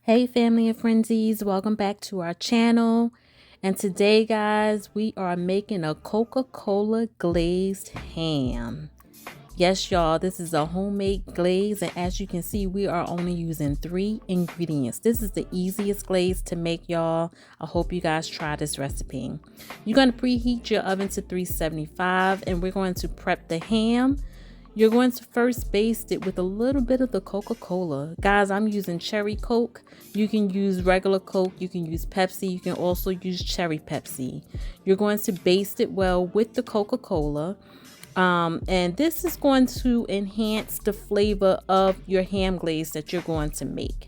Hey family and friendsies, welcome back to our channel. And today guys, we are making a Coca-Cola glazed ham. Yes y'all, this is a homemade glaze, and as you can see, we are only using 3 ingredients. This is the easiest glaze to make, y'all. I hope you guys try this recipe. You're going to preheat your oven to 375, and we're going to prep the ham. You're going to first baste it with a little bit of the Coca-Cola. Guys, I'm using cherry Coke. You can use regular Coke. You can use Pepsi. You can also use cherry Pepsi. You're going to baste it well with the Coca-Cola. And this is going to enhance the flavor of your ham glaze that you're going to make.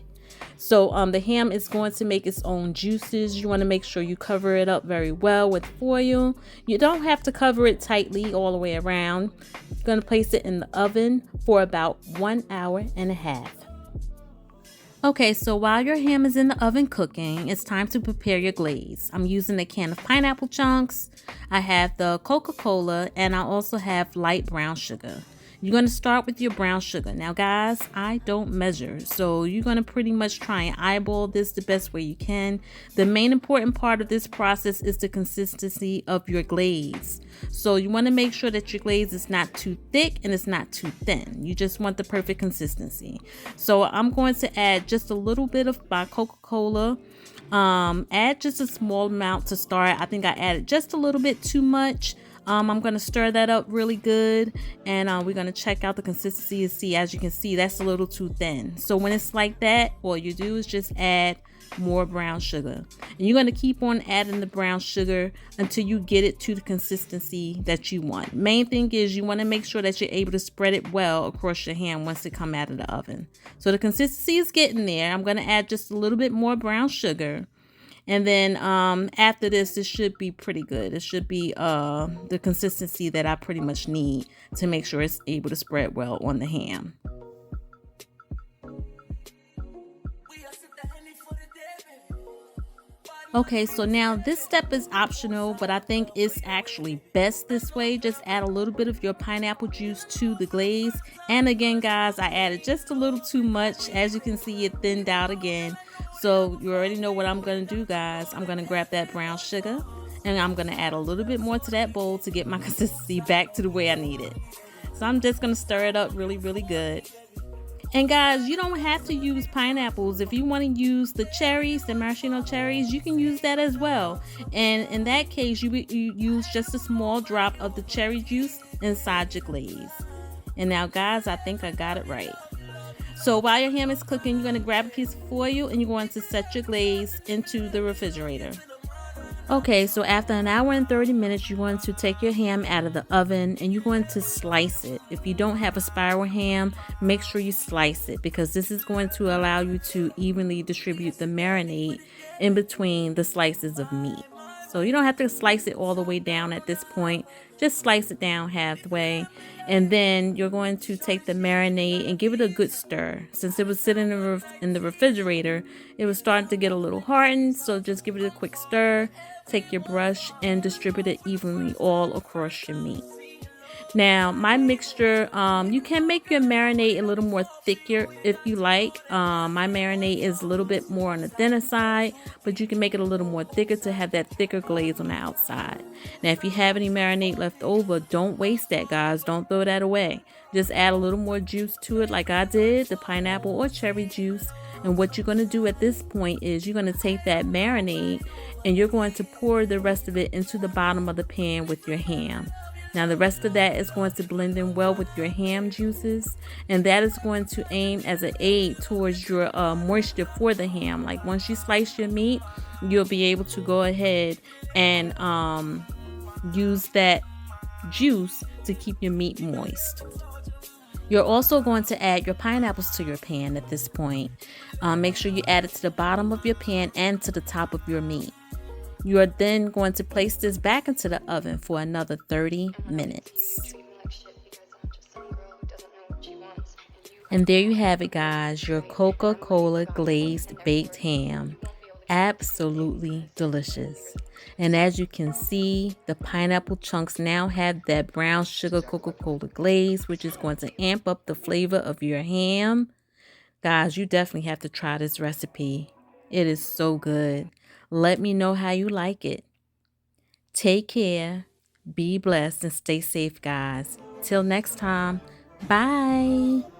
So the ham is going to make its own juices. You want to make sure you cover it up very well with foil. You don't have to cover it tightly all the way around. You're going to place it in the oven for about 1 hour and a half. Okay, so while your ham is in the oven cooking, it's time to prepare your glaze. I'm using a can of pineapple chunks. I have the Coca-Cola, and I also have light brown sugar. You're going to start with your brown sugar. Now guys, I don't measure, so you're going to pretty much try and eyeball this the best way you can. The main important part of this process is the consistency of your glaze. So you want to make sure that your glaze is not too thick and it's not too thin. You just want the perfect consistency. So I'm going to add just a little bit of my Coca-Cola. Add just a small amount to start. I think I added just a little bit too much. I'm going to stir that up really good, and we're going to check out the consistency and see. As you can see, that's a little too thin. So when it's like that, all you do is just add more brown sugar, and you're going to keep on adding the brown sugar until you get it to the consistency that you want. Main thing is you want to make sure that you're able to spread it well across your ham once it comes out of the oven. So the consistency is getting there. I'm going to add just a little bit more brown sugar. And then after this, it should be pretty good. It should be the consistency that I pretty much need to make sure it's able to spread well on the ham. Okay, so now this step is optional, but I think it's actually best this way. Just add a little bit of your pineapple juice to the glaze. And again, guys, I added just a little too much. As you can see, it thinned out again. So you already know what I'm going to do, guys. I'm going to grab that brown sugar, and I'm going to add a little bit more to that bowl to get my consistency back to the way I need it. So I'm just going to stir it up really, really good. And guys, you don't have to use pineapples. If you want to use the cherries, the maraschino cherries, you can use that as well. And in that case, you use just a small drop of the cherry juice inside your glaze. And now guys, I think I got it right. So while your ham is cooking, you're going to grab a piece of foil and you're going to set your glaze into the refrigerator. Okay, so after an hour and 30 minutes, you're going to take your ham out of the oven and you're going to slice it. If you don't have a spiral ham, make sure you slice it, because this is going to allow you to evenly distribute the marinade in between the slices of meat. So you don't have to slice it all the way down at this point. Just slice it down halfway. And then you're going to take the marinade and give it a good stir. Since it was sitting in the refrigerator, it was starting to get a little hardened. So just give it a quick stir. Take your brush and distribute it evenly all across your meat. Now, my mixture, you can make your marinade a little more thicker if you like. My marinade is a little bit more on the thinner side, but you can make it a little more thicker to have that thicker glaze on the outside. Now, if you have any marinade left over, don't waste that, guys. Don't throw that away. Just add a little more juice to it like I did, the pineapple or cherry juice. And what you're going to do at this point is you're going to take that marinade and you're going to pour the rest of it into the bottom of the pan with your ham. Now the rest of that is going to blend in well with your ham juices, and that is going to aim as an aid towards your moisture for the ham. Like once you slice your meat, you'll be able to go ahead and use that juice to keep your meat moist. You're also going to add your pineapples to your pan at this point. Make sure you add it to the bottom of your pan and to the top of your meat. You are then going to place this back into the oven for another 30 minutes. And there you have it, guys, your Coca-Cola glazed baked ham. Absolutely delicious. And as you can see, the pineapple chunks now have that brown sugar Coca-Cola glaze, which is going to amp up the flavor of your ham. Guys, you definitely have to try this recipe. It is so good. Let me know how you like it. Take care, be blessed, and stay safe, guys. Till next time, bye.